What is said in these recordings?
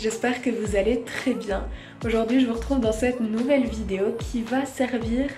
j'espère que vous allez très bien. Aujourd'hui je vous retrouve dans cette nouvelle vidéo qui va servir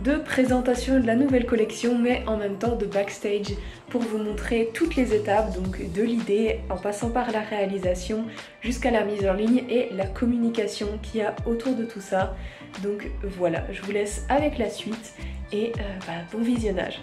de présentation de la nouvelle collection mais en même temps de backstage pour vous montrer toutes les étapes, donc de l'idée en passant par la réalisation jusqu'à la mise en ligne et la communication qu'il y a autour de tout ça. Donc voilà, je vous laisse avec la suite et bon visionnage.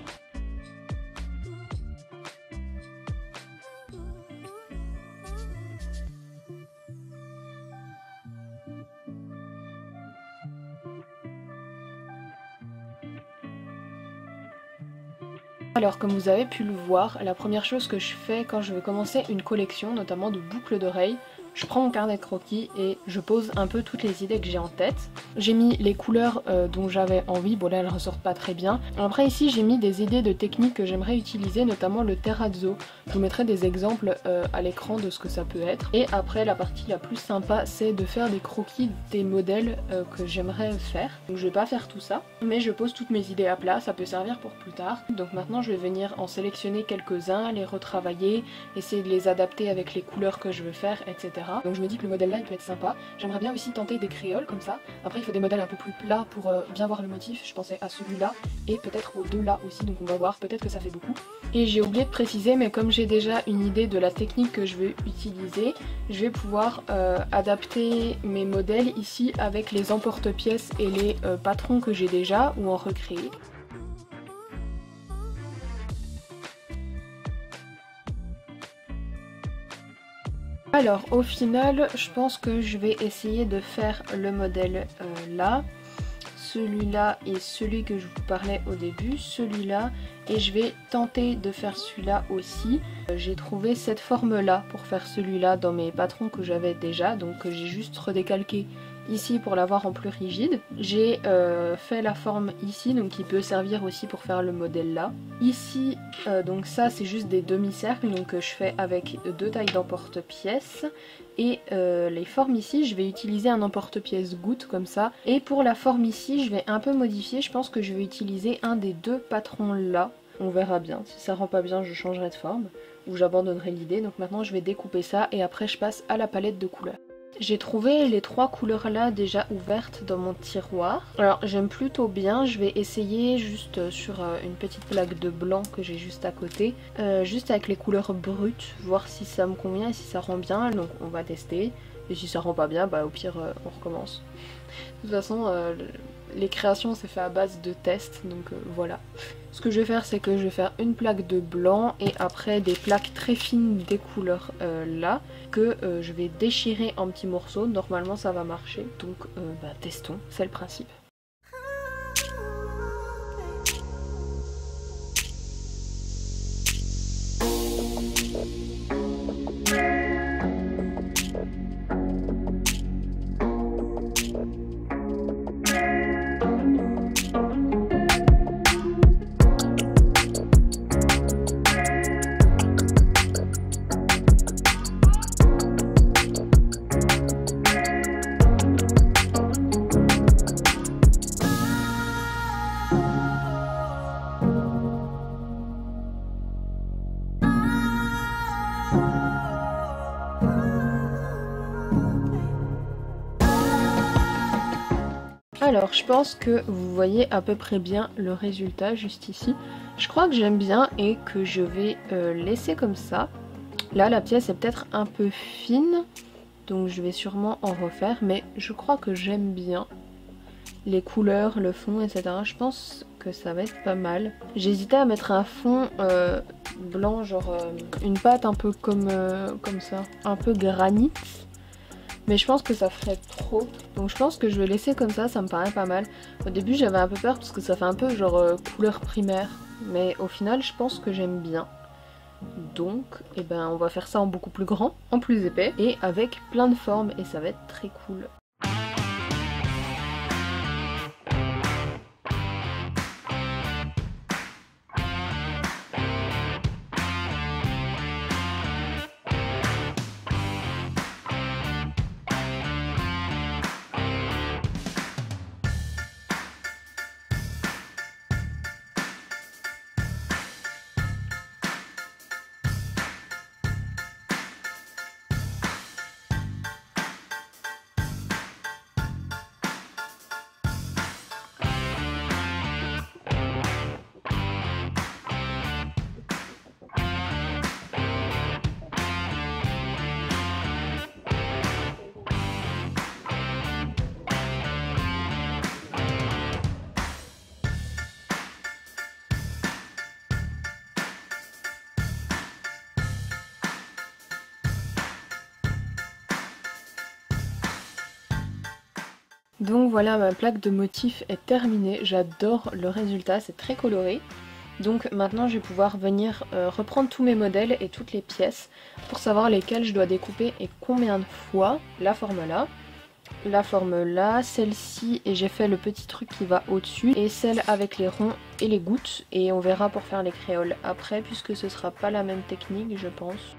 Alors comme vous avez pu le voir, la première chose que je fais quand je veux commencer une collection, notamment de boucles d'oreilles, je prends mon carnet de croquis et je pose un peu toutes les idées que j'ai en tête. J'ai mis les couleurs dont j'avais envie, bon là elles ressortent pas très bien. Après ici j'ai mis des idées de techniques que j'aimerais utiliser, notamment le terrazzo. Je vous mettrai des exemples à l'écran de ce que ça peut être. Et après la partie la plus sympa c'est de faire des croquis des modèles que j'aimerais faire. Donc je vais pas faire tout ça, mais je pose toutes mes idées à plat, ça peut servir pour plus tard. Donc maintenant je vais venir en sélectionner quelques-uns, les retravailler, essayer de les adapter avec les couleurs que je veux faire, etc. Donc je me dis que le modèle là il peut être sympa. J'aimerais bien aussi tenter des créoles comme ça. Après il faut des modèles un peu plus plats pour bien voir le motif. Je pensais à celui-là et peut-être aux deux là aussi, donc on va voir, peut-être que ça fait beaucoup. Et j'ai oublié de préciser, mais comme j'ai déjà une idée de la technique que je vais utiliser, je vais pouvoir adapter mes modèles ici avec les emporte-pièces et les patrons que j'ai déjà ou en recréer. Alors au final je pense que je vais essayer de faire le modèle là, celui-là et celui que je vous parlais au début, celui-là, et je vais tenter de faire celui-là aussi. J'ai trouvé cette forme là pour faire celui-là dans mes patrons que j'avais déjà, donc j'ai juste redécalqué ici pour l'avoir en plus rigide. J'ai fait la forme ici, donc qui peut servir aussi pour faire le modèle là. Ici, donc ça c'est juste des demi-cercles, donc je fais avec deux tailles d'emporte-pièces. Et les formes ici, je vais utiliser un emporte-pièces goutte comme ça. Et pour la forme ici, je vais un peu modifier, je pense que je vais utiliser un des deux patrons là. On verra bien, si ça rend pas bien je changerai de forme ou j'abandonnerai l'idée. Donc maintenant je vais découper ça et après je passe à la palette de couleurs. J'ai trouvé les trois couleurs là déjà ouvertes dans mon tiroir. Alors j'aime plutôt bien, je vais essayer juste sur une petite plaque de blanc que j'ai juste à côté. Juste avec les couleurs brutes, voir si ça me convient et si ça rend bien. Donc on va tester. Et si ça rend pas bien, bah au pire on recommence. De toute façon les créations c'est fait à base de tests, donc voilà. Ce que je vais faire c'est que je vais faire une plaque de blanc et après des plaques très fines des couleurs là que je vais déchirer en petits morceaux. Normalement ça va marcher, donc testons, c'est le principe. Alors je pense que vous voyez à peu près bien le résultat juste ici. Je crois que j'aime bien et que je vais laisser comme ça. Là la pièce est peut-être un peu fine, donc je vais sûrement en refaire, mais je crois que j'aime bien les couleurs, le fond, etc. Je pense que ça va être pas mal. J'hésitais à mettre un fond blanc, genre une pâte un peu comme ça, un peu granit. Mais je pense que ça ferait trop, donc je pense que je vais laisser comme ça me paraît pas mal. Au début j'avais un peu peur parce que ça fait un peu genre couleur primaire, mais au final je pense que j'aime bien. Donc on va faire ça en beaucoup plus grand, en plus épais et avec plein de formes et ça va être très cool. Donc voilà, ma plaque de motif est terminée, j'adore le résultat, c'est très coloré. Donc maintenant je vais pouvoir venir reprendre tous mes modèles et toutes les pièces pour savoir lesquelles je dois découper et combien de fois. La forme là, celle-ci, et j'ai fait le petit truc qui va au-dessus, et celle avec les ronds et les gouttes, et on verra pour faire les créoles après puisque ce sera pas la même technique je pense.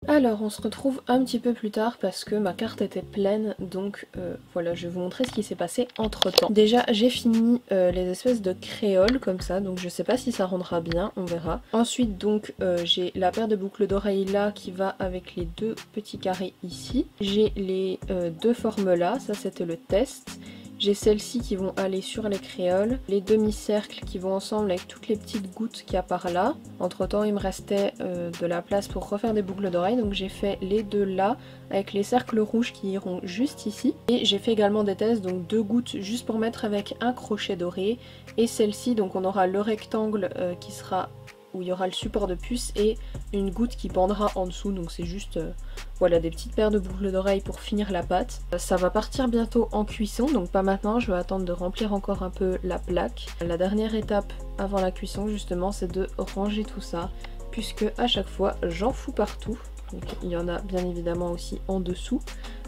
Alors on se retrouve un petit peu plus tard parce que ma carte était pleine, donc voilà, je vais vous montrer ce qui s'est passé entre temps. Déjà j'ai fini les espèces de créoles comme ça, donc je sais pas si ça rendra bien, on verra. Ensuite donc j'ai la paire de boucles d'oreilles là qui va avec les deux petits carrés ici. J'ai les deux formes là, ça c'était le test. J'ai celles-ci qui vont aller sur les créoles, les demi-cercles qui vont ensemble avec toutes les petites gouttes qu'il y a par là. Entre temps il me restait de la place pour refaire des boucles d'oreilles, donc j'ai fait les deux là avec les cercles rouges qui iront juste ici. Et j'ai fait également des tests, donc deux gouttes juste pour mettre avec un crochet doré. Et celle-ci, donc on aura le rectangle qui sera où il y aura le support de puce et une goutte qui pendra en dessous, donc c'est juste voilà, des petites paires de boucles d'oreilles pour finir la pâte. Ça va partir bientôt en cuisson, donc pas maintenant, je vais attendre de remplir encore un peu la plaque. La dernière étape avant la cuisson justement c'est de ranger tout ça, puisque à chaque fois j'en fous partout, donc il y en a bien évidemment aussi en dessous.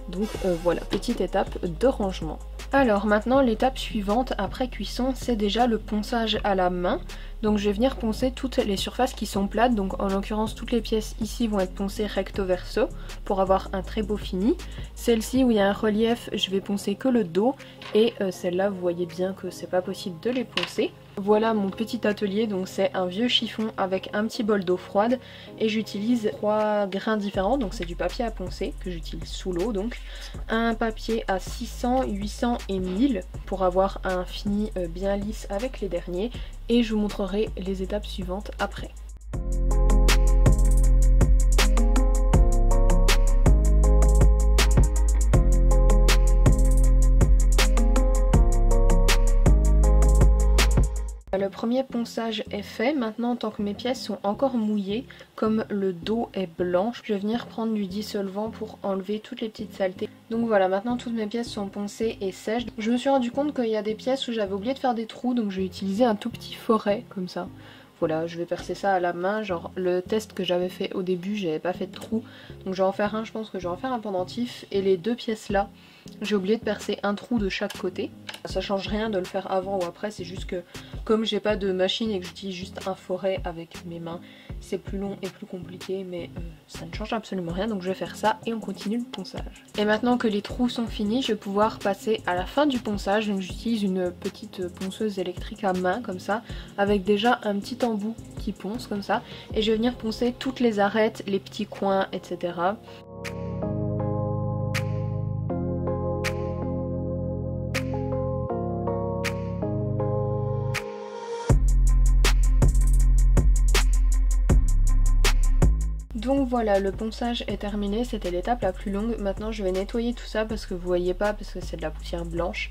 Donc voilà, petite étape de rangement. Alors maintenant l'étape suivante après cuisson c'est déjà le ponçage à la main. Donc je vais venir poncer toutes les surfaces qui sont plates, donc en l'occurrence toutes les pièces ici vont être poncées recto verso pour avoir un très beau fini. Celle-ci où il y a un relief je vais poncer que le dos et celle-là vous voyez bien que c'est pas possible de les poncer. Voilà mon petit atelier, donc c'est un vieux chiffon avec un petit bol d'eau froide et j'utilise 3 grains différents, donc c'est du papier à poncer que j'utilise sous l'eau, donc un papier à 600, 800 et 1000 pour avoir un fini bien lisse avec les derniers et je vous montrerai les étapes suivantes après. Le premier ponçage est fait, maintenant tant que mes pièces sont encore mouillées, comme le dos est blanc, je vais venir prendre du dissolvant pour enlever toutes les petites saletés. Donc voilà, maintenant toutes mes pièces sont poncées et sèches. Je me suis rendu compte qu'il y a des pièces où j'avais oublié de faire des trous, donc j'ai utilisé un tout petit foret comme ça. Voilà, je vais percer ça à la main, genre le test que j'avais fait au début, j'avais pas fait de trou. Donc je vais en faire un, je pense que je vais en faire un pendentif. Et les deux pièces là, j'ai oublié de percer un trou de chaque côté. Ça change rien de le faire avant ou après, c'est juste que comme j'ai pas de machine et que j'utilise juste un foret avec mes mains, c'est plus long et plus compliqué, mais ça ne change absolument rien, donc je vais faire ça et on continue le ponçage. Et maintenant que les trous sont finis, je vais pouvoir passer à la fin du ponçage, donc j'utilise une petite ponceuse électrique à main comme ça, avec déjà un petit embout qui ponce comme ça, et je vais venir poncer toutes les arêtes, les petits coins, etc. Donc voilà, le ponçage est terminé, c'était l'étape la plus longue. Maintenant je vais nettoyer tout ça parce que vous voyez pas, parce que c'est de la poussière blanche.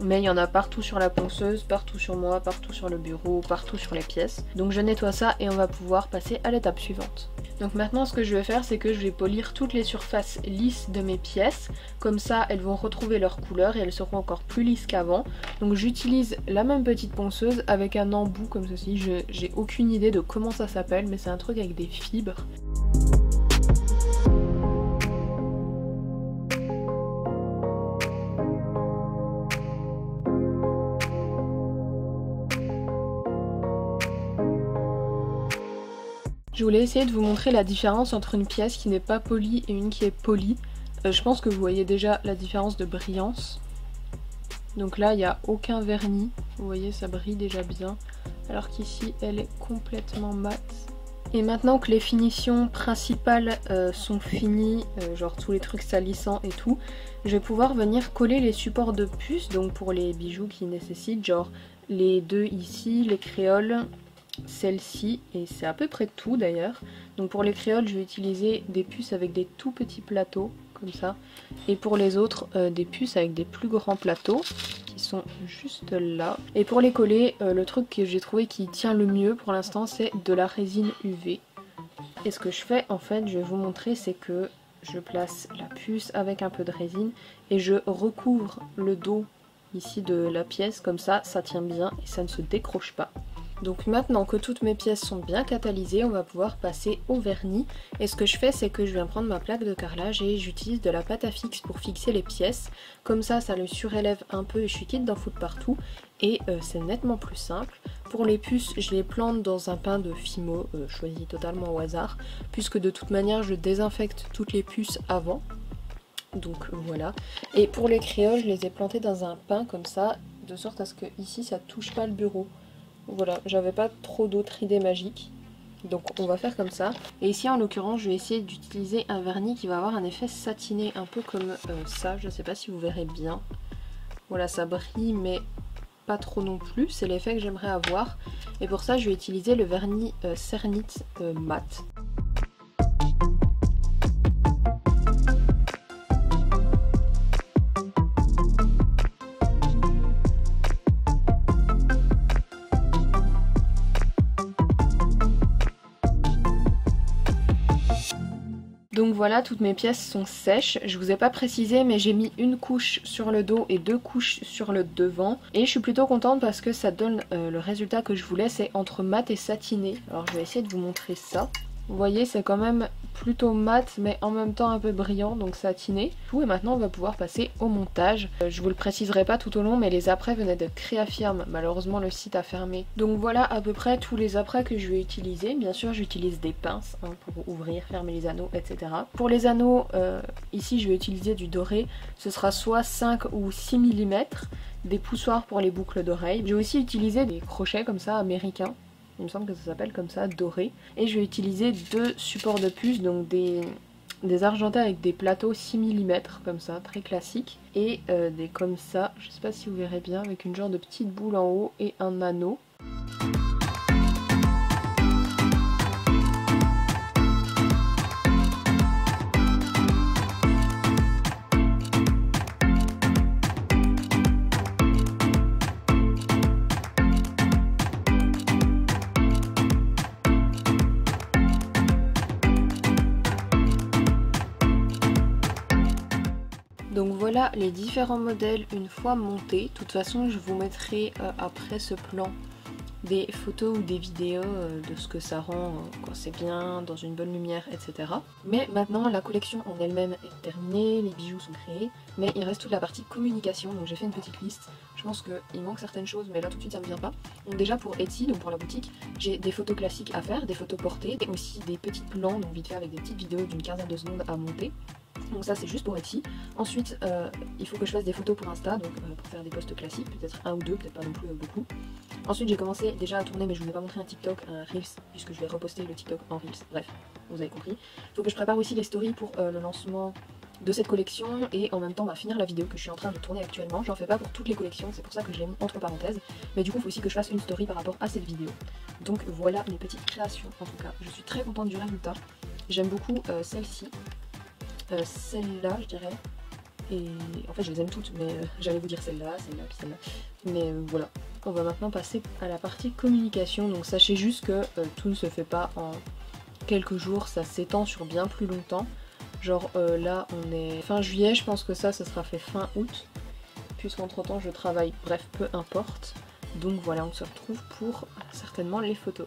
Mais il y en a partout sur la ponceuse, partout sur moi, partout sur le bureau, partout sur les pièces. Donc je nettoie ça et on va pouvoir passer à l'étape suivante. Donc maintenant ce que je vais faire c'est que je vais polir toutes les surfaces lisses de mes pièces. Comme ça elles vont retrouver leur couleur et elles seront encore plus lisses qu'avant. Donc j'utilise la même petite ponceuse avec un embout comme ceci. J'ai aucune idée de comment ça s'appelle, mais c'est un truc avec des fibres. Je voulais essayer de vous montrer la différence entre une pièce qui n'est pas polie et une qui est polie. Je pense que vous voyez déjà la différence de brillance. Donc là il n'y a aucun vernis, vous voyez ça brille déjà bien, alors qu'ici elle est complètement mate. Et maintenant que les finitions principales sont finies, genre tous les trucs salissants et tout, je vais pouvoir venir coller les supports de puce, donc pour les bijoux qui nécessitent, genre les deux ici, les créoles, celle-ci, et c'est à peu près tout d'ailleurs. Donc pour les créoles je vais utiliser des puces avec des tout petits plateaux, comme ça, et pour les autres des puces avec des plus grands plateaux, qui sont juste là. Et pour les coller, le truc que j'ai trouvé qui tient le mieux pour l'instant c'est de la résine UV. Et ce que je fais en fait, je vais vous montrer, c'est que je place la puce avec un peu de résine et je recouvre le dos ici de la pièce, comme ça tient bien et ça ne se décroche pas. Donc maintenant que toutes mes pièces sont bien catalysées, on va pouvoir passer au vernis. Et ce que je fais, c'est que je viens prendre ma plaque de carrelage et j'utilise de la pâte à fixe pour fixer les pièces. Comme ça le surélève un peu et je suis quitte d'en foutre partout. Et c'est nettement plus simple. Pour les puces, je les plante dans un pain de Fimo, choisi totalement au hasard. Puisque de toute manière, je désinfecte toutes les puces avant. Donc voilà. Et pour les créoles, je les ai plantées dans un pain comme ça, de sorte à ce que ici ça touche pas le bureau. Voilà, j'avais pas trop d'autres idées magiques, donc on va faire comme ça. Et ici en l'occurrence je vais essayer d'utiliser un vernis qui va avoir un effet satiné, un peu comme ça, je sais pas si vous verrez bien. Voilà, ça brille mais pas trop non plus, c'est l'effet que j'aimerais avoir. Et pour ça je vais utiliser le vernis Cernit mat. Donc voilà, toutes mes pièces sont sèches. Je vous ai pas précisé mais j'ai mis une couche sur le dos et 2 couches sur le devant. Et je suis plutôt contente parce que ça donne le résultat que je voulais, c'est entre mat et satiné. Alors je vais essayer de vous montrer ça. Vous voyez, c'est quand même plutôt mat mais en même temps un peu brillant, donc satiné. Et maintenant on va pouvoir passer au montage. Je vous le préciserai pas tout au long mais les apprêts venaient de Créafirm. Malheureusement le site a fermé. Donc voilà à peu près tous les apprêts que je vais utiliser. Bien sûr j'utilise des pinces pour ouvrir, fermer les anneaux, etc. Pour les anneaux, ici je vais utiliser du doré. Ce sera soit 5 ou 6 mm. Des poussoirs pour les boucles d'oreilles. Je vais aussi utiliser des crochets comme ça américains. Il me semble que ça s'appelle comme ça, doré. Et je vais utiliser 2 supports de puce, donc des argentés avec des plateaux 6 mm, comme ça, très classique. Et des comme ça, je sais pas si vous verrez bien, avec une genre de petite boule en haut et un anneau. Donc voilà les différents modèles une fois montés. De toute façon je vous mettrai après ce plan des photos ou des vidéos de ce que ça rend quand c'est bien, dans une bonne lumière, etc. Mais maintenant la collection en elle-même est terminée, les bijoux sont créés, mais il reste toute la partie communication, donc j'ai fait une petite liste. Je pense qu'il manque certaines choses, mais là tout de suite ça me vient pas. Donc déjà pour Etsy, donc pour la boutique, j'ai des photos classiques à faire, des photos portées, et aussi des petits plans, donc vite fait avec des petites vidéos d'une quinzaine de secondes à monter. Donc ça c'est juste pour Etsy. Ensuite il faut que je fasse des photos pour Insta, donc pour faire des posts classiques, peut-être un ou deux, peut-être pas non plus beaucoup. Ensuite j'ai commencé déjà à tourner, mais je vous ai pas montré un TikTok, un Reels, puisque je vais reposter le TikTok en Reels, bref, vous avez compris. Il faut que je prépare aussi les stories pour le lancement de cette collection et en même temps finir la vidéo que je suis en train de tourner actuellement. J'en fais pas pour toutes les collections, c'est pour ça que je l'ai mis entre parenthèses, mais du coup il faut aussi que je fasse une story par rapport à cette vidéo. Donc voilà mes petites créations en tout cas, je suis très contente du résultat. J'aime beaucoup celle-ci. Celle-là je dirais, et en fait je les aime toutes mais j'allais vous dire celle-là, celle-là puis celle-là, mais voilà. On va maintenant passer à la partie communication, donc sachez juste que tout ne se fait pas en quelques jours, ça s'étend sur bien plus longtemps. Genre là on est fin juillet, je pense que ça sera fait fin août, puisqu'entre temps je travaille, bref peu importe. Donc voilà, on se retrouve pour certainement les photos.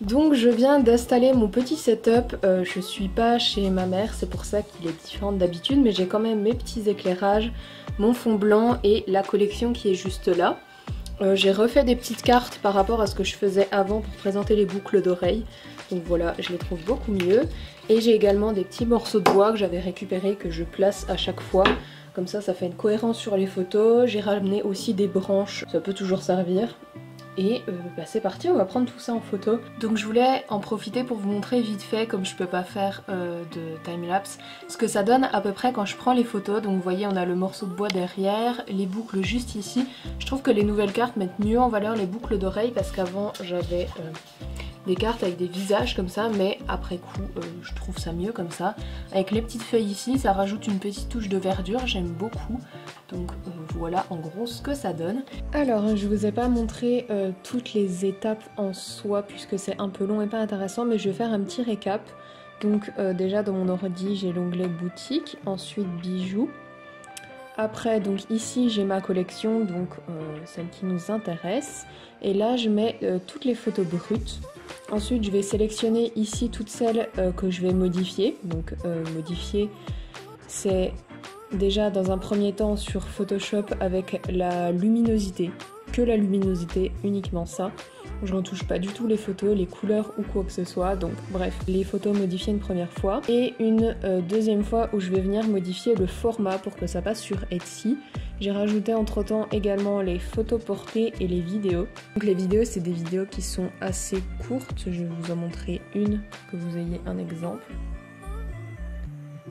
Donc je viens d'installer mon petit setup, je suis pas chez ma mère, c'est pour ça qu'il est différent d'habitude, mais j'ai quand même mes petits éclairages, mon fond blanc et la collection qui est juste là. J'ai refait des petites cartes par rapport à ce que je faisais avant pour présenter les boucles d'oreilles, donc voilà, je les trouve beaucoup mieux. Et j'ai également des petits morceaux de bois que j'avais récupérés que je place à chaque fois, comme ça fait une cohérence sur les photos. J'ai ramené aussi des branches, ça peut toujours servir. Et c'est parti, on va prendre tout ça en photo. Donc je voulais en profiter pour vous montrer vite fait, comme je peux pas faire de timelapse, ce que ça donne à peu près quand je prends les photos. Donc vous voyez, on a le morceau de bois derrière, les boucles juste ici. Je trouve que les nouvelles cartes mettent mieux en valeur les boucles d'oreilles parce qu'avant j'avais des cartes avec des visages comme ça, mais après coup je trouve ça mieux comme ça. Avec les petites feuilles ici, ça rajoute une petite touche de verdure, j'aime beaucoup. Donc voilà en gros ce que ça donne. Alors je vous ai pas montré toutes les étapes en soi puisque c'est un peu long et pas intéressant, mais je vais faire un petit récap. Donc déjà dans mon ordi j'ai l'onglet boutique, ensuite bijoux. Après donc ici j'ai ma collection, donc celle qui nous intéresse. Et là je mets toutes les photos brutes. Ensuite je vais sélectionner ici toutes celles que je vais modifier. Donc modifier c'est déjà dans un premier temps sur Photoshop avec la luminosité. Que la luminosité, uniquement ça. Je ne retouche pas du tout les photos, les couleurs ou quoi que ce soit. Donc bref, les photos modifiées une première fois. Et une deuxième fois où je vais venir modifier le format pour que ça passe sur Etsy. J'ai rajouté entre temps également les photos portées et les vidéos. Donc les vidéos, c'est des vidéos qui sont assez courtes. Je vais vous en montrer une pour que vous ayez un exemple.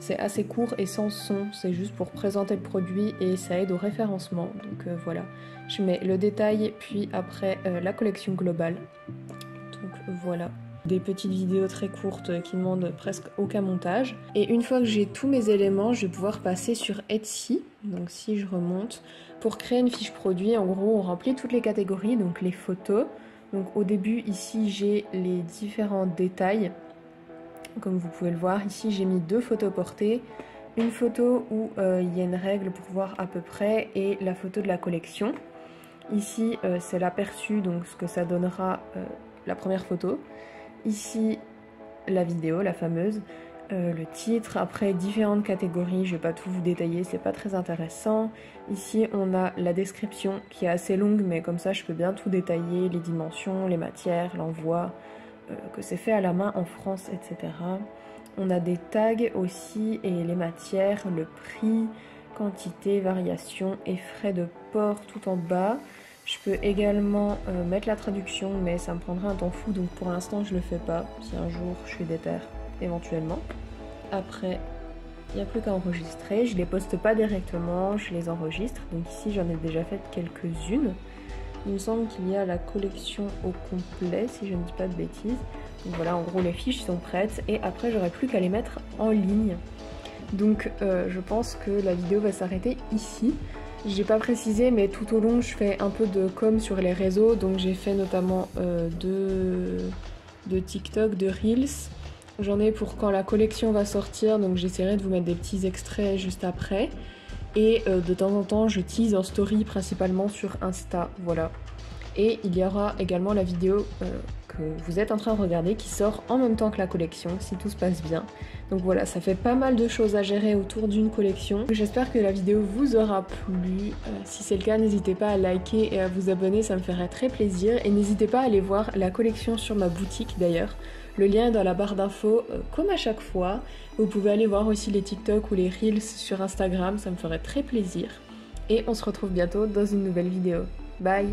C'est assez court et sans son, c'est juste pour présenter le produit et ça aide au référencement. Donc voilà, je mets le détail puis après la collection globale. Donc voilà, des petites vidéos très courtes qui demandent presque aucun montage. Et une fois que j'ai tous mes éléments, je vais pouvoir passer sur Etsy. Donc si je remonte, pour créer une fiche produit, en gros on remplit toutes les catégories, donc les photos. Donc au début ici j'ai les différents détails. Comme vous pouvez le voir, ici j'ai mis 2 photos portées, une photo où il y a une règle pour voir à peu près et la photo de la collection. Ici c'est l'aperçu, donc ce que ça donnera la première photo. Ici la vidéo, la fameuse, le titre, après différentes catégories, je ne vais pas tout vous détailler, c'est pas très intéressant. Ici on a la description qui est assez longue mais comme ça je peux bien tout détailler, les dimensions, les matières, l'envoi. Que c'est fait à la main en France, etc. On a des tags aussi et les matières, le prix, quantité, variation et frais de port tout en bas. Je peux également mettre la traduction mais ça me prendrait un temps fou donc pour l'instant je le fais pas. Si un jour je suis déter, éventuellement. Après, il n'y a plus qu'à enregistrer. Je les poste pas directement, je les enregistre. Donc ici j'en ai déjà fait quelques-unes. Il me semble qu'il y a la collection au complet, si je ne dis pas de bêtises. Donc voilà, en gros les fiches sont prêtes et après j'aurai plus qu'à les mettre en ligne. Donc je pense que la vidéo va s'arrêter ici. J'ai pas précisé mais tout au long je fais un peu de com sur les réseaux. Donc j'ai fait notamment de TikTok, de Reels. J'en ai pour quand la collection va sortir, donc j'essaierai de vous mettre des petits extraits juste après. Et de temps en temps je tease en story principalement sur Insta, voilà. Et il y aura également la vidéo que vous êtes en train de regarder qui sort en même temps que la collection si tout se passe bien. Donc voilà, ça fait pas mal de choses à gérer autour d'une collection. J'espère que la vidéo vous aura plu. Si c'est le cas, n'hésitez pas à liker et à vous abonner, ça me ferait très plaisir. Et n'hésitez pas à aller voir la collection sur ma boutique d'ailleurs. Le lien est dans la barre d'infos comme à chaque fois. Vous pouvez aller voir aussi les TikTok ou les Reels sur Instagram, ça me ferait très plaisir. Et on se retrouve bientôt dans une nouvelle vidéo. Bye!